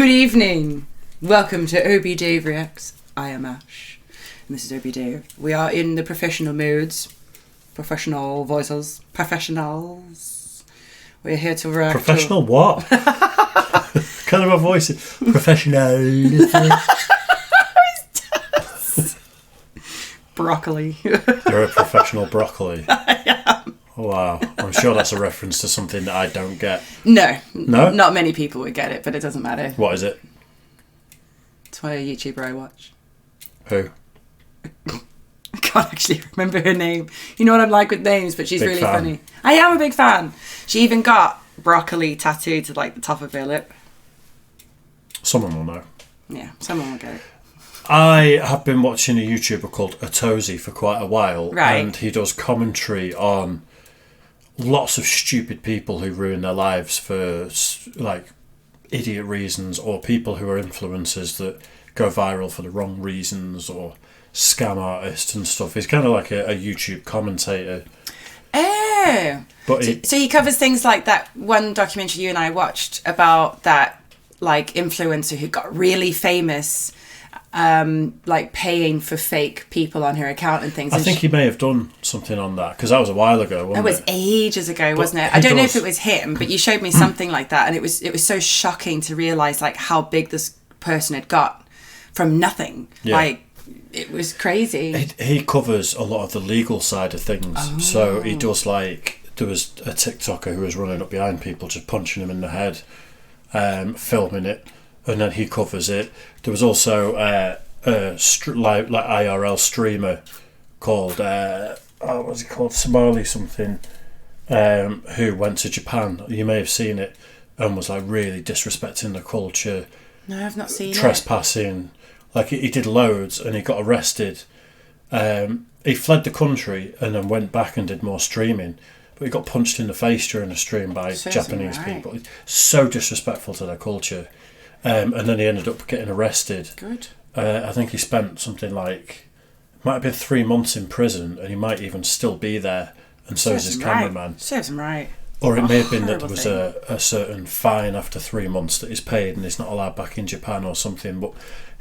Good evening. Welcome to Obi Dave Reacts. I am Ash. And this is Obi Dave. We are in the professional modes. Professional voices. Professionals. We're here to react Professional to... what? Kind of a voice. Professional. Broccoli. You're a professional broccoli. I am. Wow. I'm sure that's a reference to something that I don't get. No. No? Not many people would get it, but it doesn't matter. What is it? It's by a YouTuber I watch. Who? I can't actually remember her name. You know what I'm like with names, but she's Big really fan. funny. I am a big fan. She even got broccoli tattooed to like the top of her lip. Someone will know. Yeah, someone will get it. I have been watching a YouTuber called Atozy for quite a while. Right. And he does commentary on lots of stupid people who ruin their lives for like idiot reasons, or people who are influencers that go viral for the wrong reasons, or scam artists and stuff. He's kind of like a YouTube commentator. Oh. But So he covers things like that one documentary you and I watched about that like influencer who got really famous, like paying for fake people on her account and things. I think he may have done something on that, because that was a while ago, wasn't it was ages ago, wasn't it? I don't know if it was him, but you showed me something like that, and it was so shocking to realise like how big this person had got from nothing. Yeah. Like, it was crazy. He covers a lot of the legal side of things. Oh. So he does, like, there was a TikToker who was running up behind people, just punching them in the head, filming it, and then he covers it. There was also like IRL streamer called what's he called, Somali something, who went to Japan. You may have seen it, and was like really disrespecting the culture. No, I've not seen it. Trespassing. Like, he did loads, and he got arrested. He fled the country and then went back and did more streaming, but he got punched in the face during a stream by Japanese people. So disrespectful to their culture. And then he ended up getting arrested. Good. I think he spent something like, might have been 3 months in prison, and he might even still be there, and so is his cameraman. Serves him right. Or it may have been that there was a certain fine after 3 months that he's paid and he's not allowed back in Japan or something. But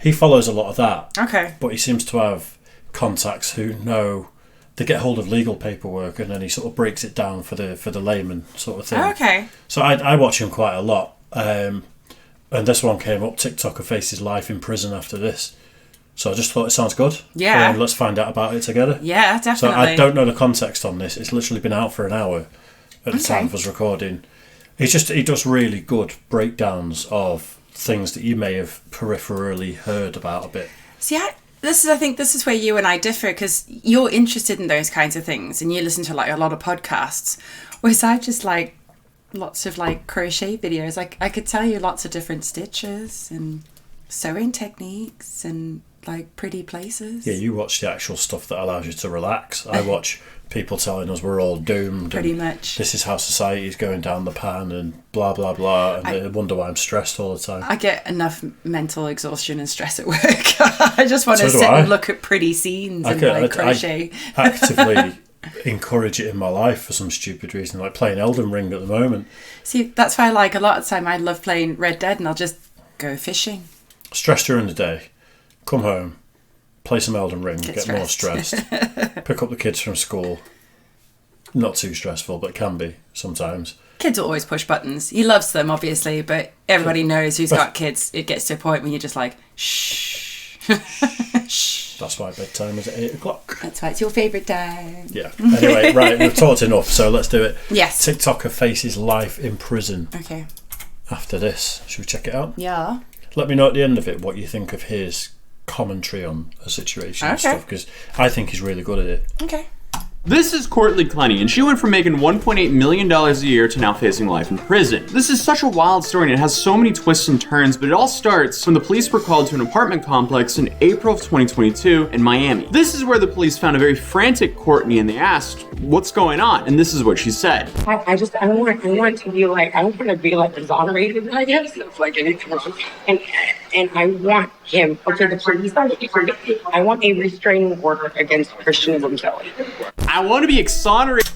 he follows a lot of that. Okay. But he seems to have contacts who know, they get hold of legal paperwork, and then he sort of breaks it down for the layman sort of thing. Okay. So I watch him quite a lot. And this one came up, TikToker faces life in prison after this. So I just thought it sounds good. Yeah. Let's find out about it together. Yeah, definitely. So I don't know the context on this. It's literally been out for an hour at the time of us recording. He does really good breakdowns of things that you may have peripherally heard about a bit. See, I think this is where you and I differ, because you're interested in those kinds of things and you listen to like a lot of podcasts, whereas I just like lots of like crochet videos. Like, I could tell you lots of different stitches and sewing techniques and like pretty places. Yeah, you watch the actual stuff that allows you to relax. I watch people telling us we're all doomed. Pretty much. This is how society's going down the pan and blah, blah, blah. And I wonder why I'm stressed all the time. I get enough mental exhaustion and stress at work. I just want to sit and look at pretty scenes and like crochet. I actively encourage it in my life for some stupid reason, like playing Elden Ring at the moment. See, that's why like a lot of the time I love playing Red Dead, and I'll just go fishing. Stress during the day, come home, play some Elden Ring, get more stressed, pick up the kids from school. Not too stressful, but can be sometimes. Kids will always push buttons. He loves them, obviously, but everybody knows who's got kids. It gets to a point when you're just like, shh. Shh. That's why bedtime is at 8 o'clock. That's why it's your favourite time. Yeah. Anyway, right, we've talked enough, so let's do it. Yes. TikToker faces life in prison. Okay. After this, should we check it out? Yeah. Let me know at the end of it what you think of his commentary on a situation and stuff, because I think he's really good at it. Okay. This is Courtly Clenny, and she went from making $1.8 million a year to now facing life in prison. This is such a wild story, and it has so many twists and turns, but it all starts when the police were called to an apartment complex in April of 2022 in Miami. This is where the police found a very frantic Courtney, and they asked, what's going on? And this is what she said. I want to be like, I want to be like exonerated, I guess, of like anything wrong. And I want him, okay, the police, I want a restraining order against Christian and Kelly. I want to be exonerated.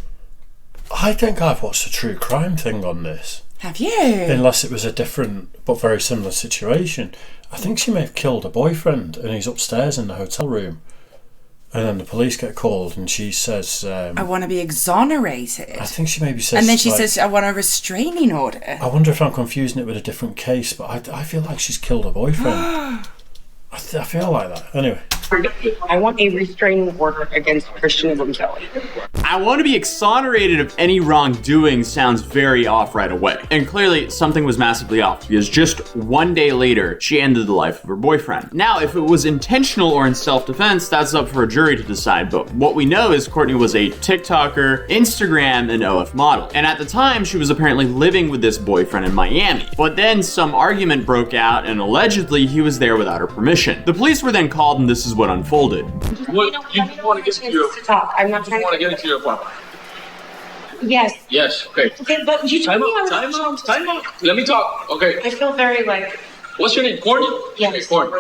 I think I've watched a true crime thing on this. Have you? Unless it was a different but very similar situation. I think she may have killed her boyfriend and he's upstairs in the hotel room. And then the police get called and she says... I want to be exonerated. I think she maybe says... And then she says, I want a restraining order. I wonder if I'm confusing it with a different case, but I feel like she's killed her boyfriend. I feel like that. Anyway. I want a restraining order against Christian Gonzalez. I want to be exonerated of any wrongdoing sounds very off right away. And clearly something was massively off because just one day later, she ended the life of her boyfriend. Now, if it was intentional or in self-defense, that's up for a jury to decide. But what we know is Courtney was a TikToker, Instagram, and OF model. And at the time, she was apparently living with this boyfriend in Miami. But then some argument broke out and allegedly he was there without her permission. The police were then called and this is what unfolded. What you want to get to your? To talk. I'm not trying You want to to get into your apartment? Yes. Yes. Okay. Okay, but you told Time me I out. was Time supposed out. to Time out. Let me talk. Okay. I feel very like. What's your name? Courtney? Yes. Okay, Courtney.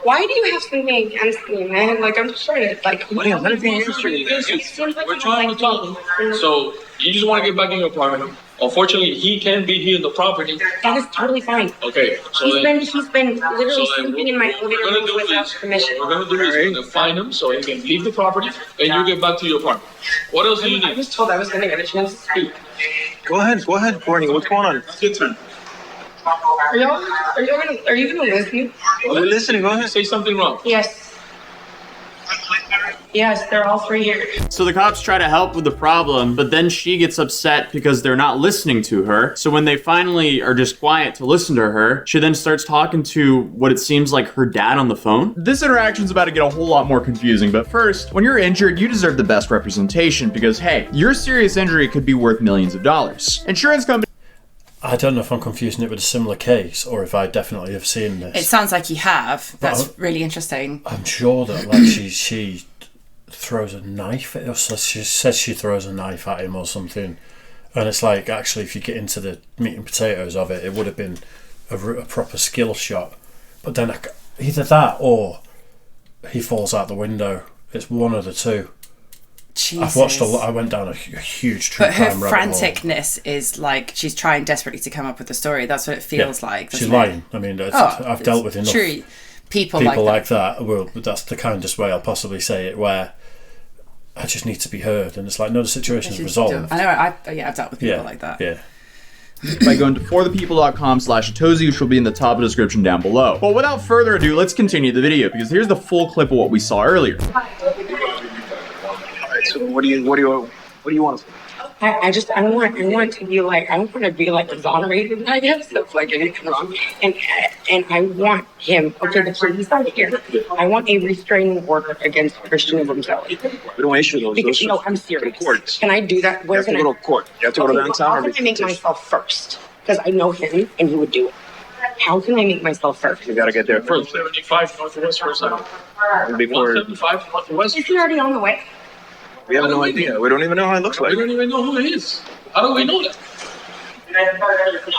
Why do you have something against me, man? Like I'm just trying to like. What is anything against you? It seems like We're you trying to like talk. me. So you just want to get back in your apartment. Unfortunately, he can't be here in the property. That is totally fine. Okay. So He's been literally so sleeping in my living room without permission. What we're gonna do is we're gonna find him so he can leave the property, and you get back to your apartment. What else do you I need? was told I was gonna get a chance to speak. Go ahead, Courtney. What's going on? It's your turn. Are you gonna listen? We're listening. Go ahead. Say something wrong. Yes. Yes, they're all three here. So the cops try to help with the problem, but then she gets upset because they're not listening to her. So when they finally are just quiet to listen to her, she then starts talking to what it seems like her dad on the phone. This interaction's about to get a whole lot more confusing, but first, when you're injured, you deserve the best representation because, hey, your serious injury could be worth millions of dollars. Insurance companies. I don't know if I'm confusing it with a similar case or if I definitely have seen this. It sounds like you have. That's But really interesting. I'm sure that like she throws a knife at us. She says she throws a knife at him or something, and it's like actually if you get into the meat and potatoes of it, it would have been a proper skill shot. But then either that or he falls out the window. It's one of the two. Jesus. I've watched a lot. I went down a huge true But her crime rabbit hole. franticness is like she's trying desperately to come up with a story. That's what it feels like. She's doesn't it? lying. I mean, I've dealt with enough True. People like that. Well, that's the kindest way I'll possibly say it. Where I just need to be heard, and it's like no, the situation's resolved. I know. I've dealt with people like that. Yeah. By going to forthepeople.com/Atozy, which will be in the top of the description down below. But without further ado, let's continue the video because here's the full clip of what we saw earlier. So what do you want? I want to be like, I want to be like exonerated, I guess, of like anything wrong. And I want him, okay, the police are here. I want a restraining order against Christian Gonzalez. We don't issue those. Because, Those no, are I'm serious. courts. Can I do that? You have to go to court. You have to go to downtown. How can I make myself first? Because I know him and he would do it. How can I make myself first? You gotta get there first. 175 Northwest for a second. Before 175 Northwest. Is he already on the way? we have no idea. We don't even know how it looks like. We don't even know who he is. How do we know that?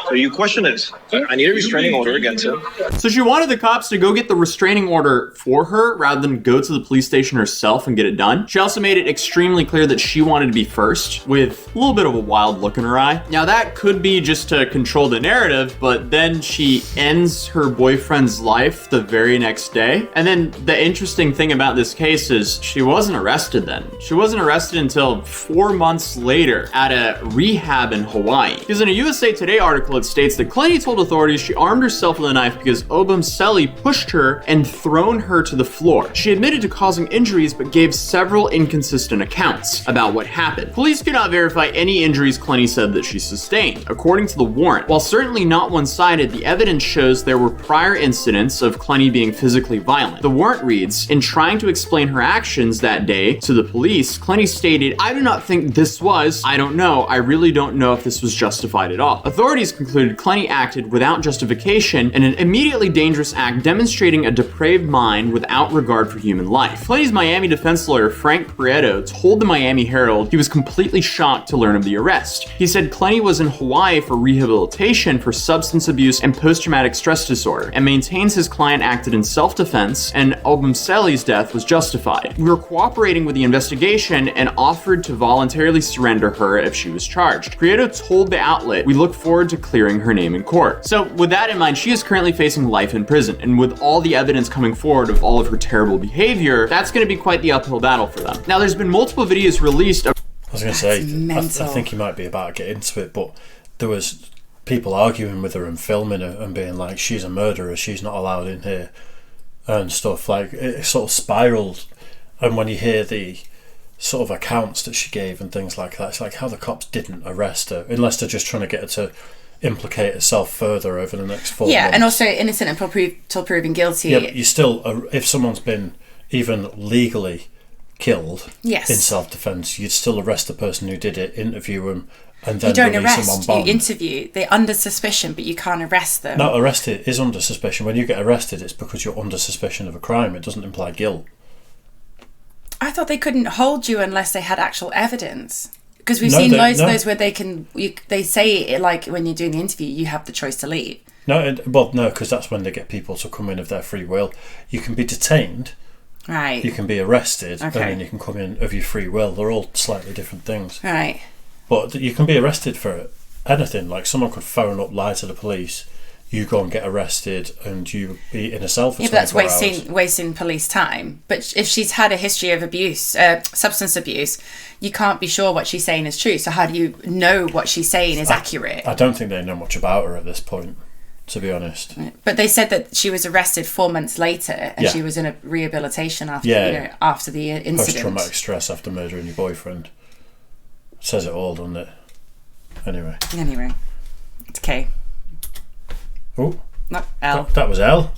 So you question this. I need a restraining order against him. So she wanted the cops to go get the restraining order for her rather than go to the police station herself and get it done. She also made it extremely clear that she wanted to be first with a little bit of a wild look in her eye. Now that could be just to control the narrative, but then she ends her boyfriend's life the very next day. And then the interesting thing about this case is she wasn't arrested then. She wasn't arrested until 4 months later at a rehab in Hawaii. Because in a USA Today article, it states that Clenny told authorities she armed herself with a knife because Obumseli pushed her and thrown her to the floor. She admitted to causing injuries but gave several inconsistent accounts about what happened. Police could not verify any injuries Clenny said that she sustained. According to the warrant, while certainly not one-sided, the evidence shows there were prior incidents of Clenny being physically violent. The warrant reads, in trying to explain her actions that day to the police, Clenny stated, I do not think this was, I don't know, I really don't know if this was justified at all. Authorities concluded Clenny acted without justification in an immediately dangerous act demonstrating a depraved mind without regard for human life. Clenny's Miami defense lawyer Frank Prieto told the Miami Herald he was completely shocked to learn of the arrest. He said Clenny was in Hawaii for rehabilitation for substance abuse and post-traumatic stress disorder and maintains his client acted in self-defense and Obumseli's death was justified. We were cooperating with the investigation and offered to voluntarily surrender her if she was charged. Prieto told the outlet it, we look forward to clearing her name in court. So with that in mind, she is currently facing life in prison, and with all the evidence coming forward of all of her terrible behavior, that's going to be quite the uphill battle for them. Now, there's been multiple videos released of... I was going to say, I think you might be about to get into it, but there was people arguing with her and filming her and being like, she's a murderer, she's not allowed in here, and stuff. Like, it sort of spiraled. And when you hear the sort of accounts that she gave and things like that, it's like how the cops didn't arrest her, unless they're just trying to get her to implicate herself further over the next 4 months. Yeah, and also innocent until proven guilty. Yeah, but you still, if someone's been even legally killed in self-defense, you'd still arrest the person who did it, interview them, and then you don't release them on arrest, bond. you interview. They're under suspicion, but you can't arrest them. No, arrested is under suspicion. When you get arrested, it's because you're under suspicion of a crime. It doesn't imply guilt. I thought they couldn't hold you unless they had actual evidence. Because we've seen loads of those where they say, like, when you're doing the interview, you have the choice to leave. No, because that's when they get people to come in of their free will. You can be detained, right? You can be arrested, and then you can come in of your free will. They're all slightly different things, right? But you can be arrested for anything. Like, someone could phone up, lie to the police, you go and get arrested, and you be in a cell for 24 hours. Yeah, but that's wasting police time. But if she's had a history of abuse, substance abuse, you can't be sure what she's saying is true. So how do you know what she's saying is accurate? I don't think they know much about her at this point, to be honest. But they said that she was arrested 4 months later, and she was in a rehabilitation after after the incident. Post-traumatic stress after murdering your boyfriend. Says it all, doesn't it? Anyway, it's okay. Oh, not L. That was L.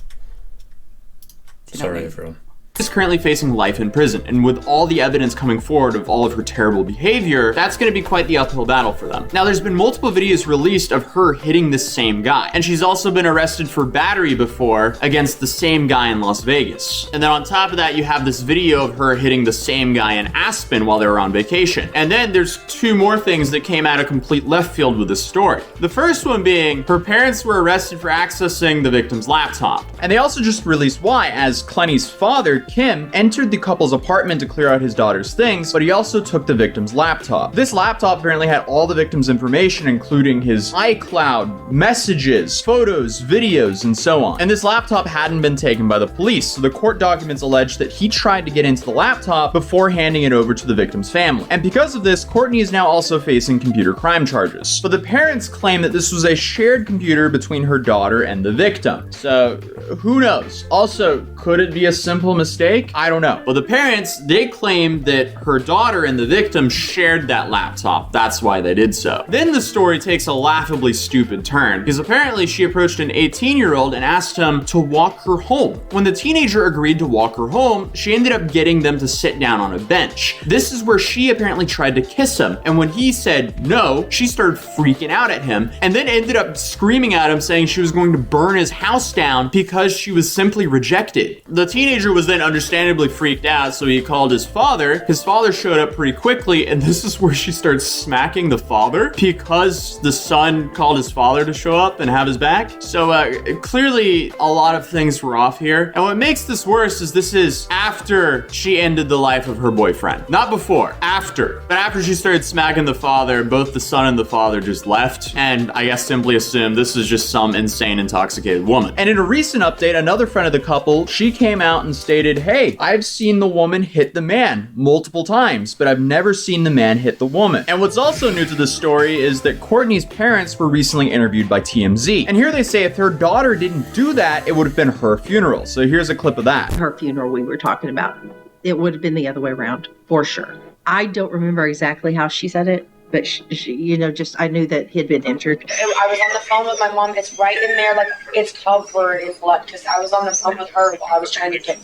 Sorry, everyone. Is currently facing life in prison, and with all the evidence coming forward of all of her terrible behavior, that's going to be quite the uphill battle for them. Now, there's been multiple videos released of her hitting the same guy, and she's also been arrested for battery before against the same guy in Las Vegas. And then on top of that, you have this video of her hitting the same guy in Aspen while they were on vacation. And then there's two more things that came out of complete left field with this story. The first one being her parents were arrested for accessing the victim's laptop. And they also just released why, as Clenny's father, Kim, entered the couple's apartment to clear out his daughter's things, but he also took the victim's laptop. This laptop apparently had all the victim's information, including his iCloud, messages, photos, videos, and so on. And this laptop hadn't been taken by the police, so the court documents allege that he tried to get into the laptop before handing it over to the victim's family. And because of this, Courtney is now also facing computer crime charges. But the parents claim that this was a shared computer between her daughter and the victim. So, who knows? Also, could it be a simple mistake? I don't know. But the parents, they claim that her daughter and the victim shared that laptop. That's why they did so. Then the story takes a laughably stupid turn, because apparently she approached an 18-year-old and asked him to walk her home. When the teenager agreed to walk her home, she ended up getting them to sit down on a bench. This is where she apparently tried to kiss him, and when he said no, she started freaking out at him, and then ended up screaming at him, saying she was going to burn his house down because she was simply rejected. The teenager was then understandably freaked out, so he called his father. His father showed up pretty quickly, and this is where she starts smacking the father because the son called his father to show up and have his back. So clearly a lot of things were off here. And what makes this worse is this is after she ended the life of her boyfriend. Not before, after. But after she started smacking the father, both the son and the father just left, and I guess simply assumed this is just some insane, intoxicated woman. And in a recent update, another friend of the couple, she came out and stated, hey, I've seen the woman hit the man multiple times, but I've never seen the man hit the woman. And what's also new to this story is that Courtney's parents were recently interviewed by TMZ. And here they say if her daughter didn't do that, it would have been her funeral. So here's a clip of that. Her funeral we were talking about, it would have been the other way around, for sure. I don't remember exactly how she said it, but she, you know, just I knew that he had been injured. I was on the phone with my mom. It's right in there, like it's covered in blood because I was on the phone with her while I was trying to get.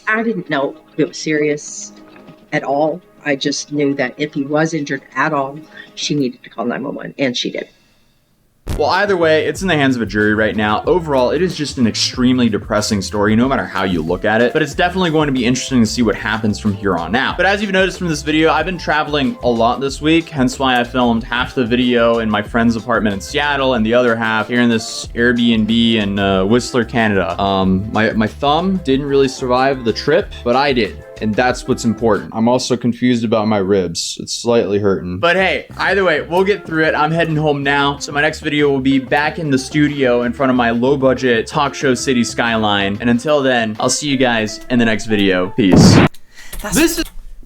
I didn't know it was serious at all. I just knew that if he was injured at all, she needed to call 911, and she did. Well, either way, it's in the hands of a jury right now. Overall, it is just an extremely depressing story, no matter how you look at it, but it's definitely going to be interesting to see what happens from here on out. But as you've noticed from this video, I've been traveling a lot this week, hence why I filmed half the video in my friend's apartment in Seattle and the other half here in this Airbnb in Whistler, Canada. My thumb didn't really survive the trip, but I did. And that's what's important. I'm also confused about my ribs. It's slightly hurting. But hey, either way, we'll get through it. I'm heading home now. So my next video will be back in the studio in front of my low budget talk show city skyline. And until then, I'll see you guys in the next video. Peace.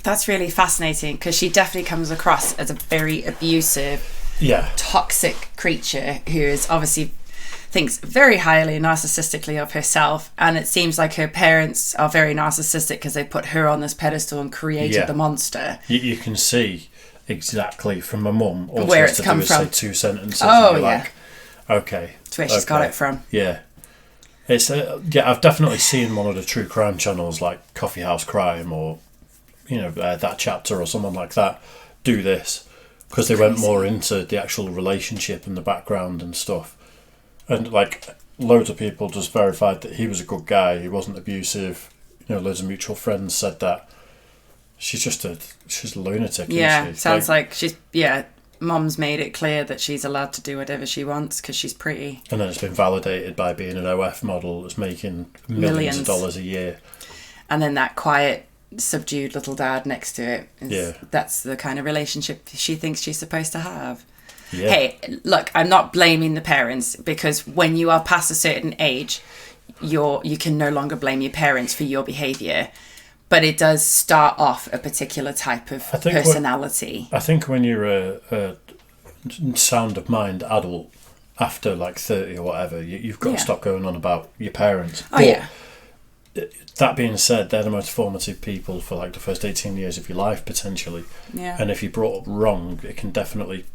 That's really fascinating because she definitely comes across as a very abusive, toxic creature who is obviously thinks very highly and narcissistically of herself, and it seems like her parents are very narcissistic because they put her on this pedestal and created the monster. You can see exactly from my mum all where it's come from. Say 2 sentences. Oh, and yeah. Like, okay. That's where she's got it from. Yeah. It's I've definitely seen one of the true crime channels like Coffee House Crime or That Chapter or someone like that do this because they went more into the actual relationship and the background and stuff. And like loads of people just verified that he was a good guy. He wasn't abusive. Loads of mutual friends said that. She's a lunatic. Yeah, isn't she? sounds like she's Mom's made it clear that she's allowed to do whatever she wants because she's pretty. And then it's been validated by being an OF model that's making millions of dollars a year. And then that quiet, subdued little dad next to it. That's the kind of relationship she thinks she's supposed to have. Yeah. Hey, look, I'm not blaming the parents because when you are past a certain age, you can no longer blame your parents for your behaviour. But it does start off a particular type of personality. I think when you're a sound of mind adult after like 30 or whatever, you've got to stop going on about your parents. That being said, they're the most formative people for like the first 18 years of your life potentially. Yeah. And if you're brought up wrong, it can definitely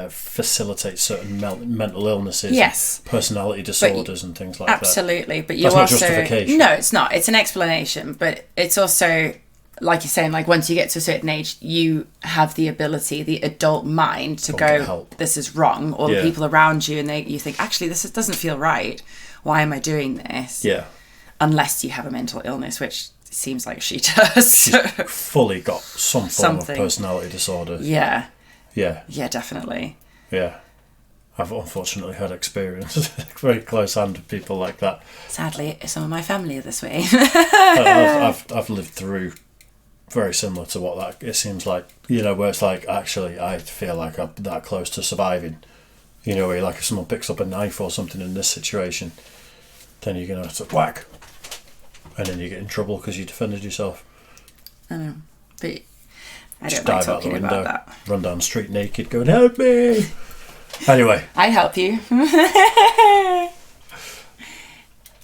facilitate certain mental illnesses, personality disorders and things like that. Absolutely, but that's not justification. No, it's not. It's an explanation, but it's also, like you're saying, like once you get to a certain age, you have the ability, the adult mind to go, this is wrong, or the people around you, and you think, actually, this doesn't feel right. Why am I doing this? Yeah. Unless you have a mental illness, which seems like she does. She's fully got some form of personality disorder. Yeah. Yeah. Yeah, definitely. Yeah. I've unfortunately had experience very close hand with people like that. Sadly, some of my family are this way. I've lived through very similar to what it seems like, where it's like, actually, I feel like I'm that close to surviving. Where like if someone picks up a knife or something in this situation, then you're going to have to whack. And then you get in trouble because you defended yourself. I know. But I just don't like dive out the window, about that. Run down the street naked, going, help me! Anyway. I help you.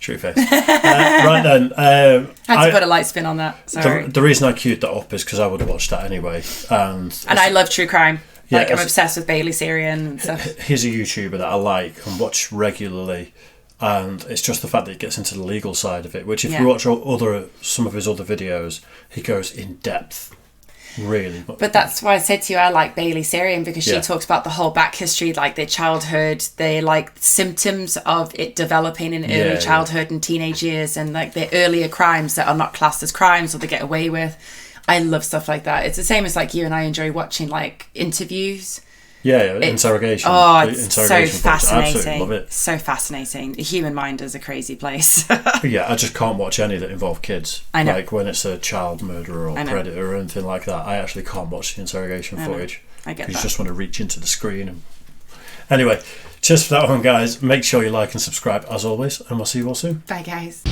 True face. Right then. Had to put a light spin on that. Sorry. The reason I queued that up is because I would have watched that anyway. And I love true crime. I'm obsessed with Bailey Sarian and stuff. He's a YouTuber that I like and watch regularly. And it's just the fact that he gets into the legal side of it, which if you watch some of his other videos, he goes in depth, really. But that's why I said to you, I like Bailey Sarian because she talks about the whole back history, like their childhood, their like symptoms of it developing in early childhood and teenage years, and like their earlier crimes that are not classed as crimes or they get away with. I love stuff like that. It's the same as like you and I enjoy watching like interviews. Interrogation. Oh, it's so fascinating. I absolutely love it. So fascinating. The human mind is a crazy place. I just can't watch any that involve kids. I know. Like when it's a child murderer or predator or anything like that, I actually can't watch the interrogation footage. I get that. You just want to reach into the screen. Anyway, cheers for that one, guys. Make sure you like and subscribe as always, and we'll see you all soon. Bye, guys.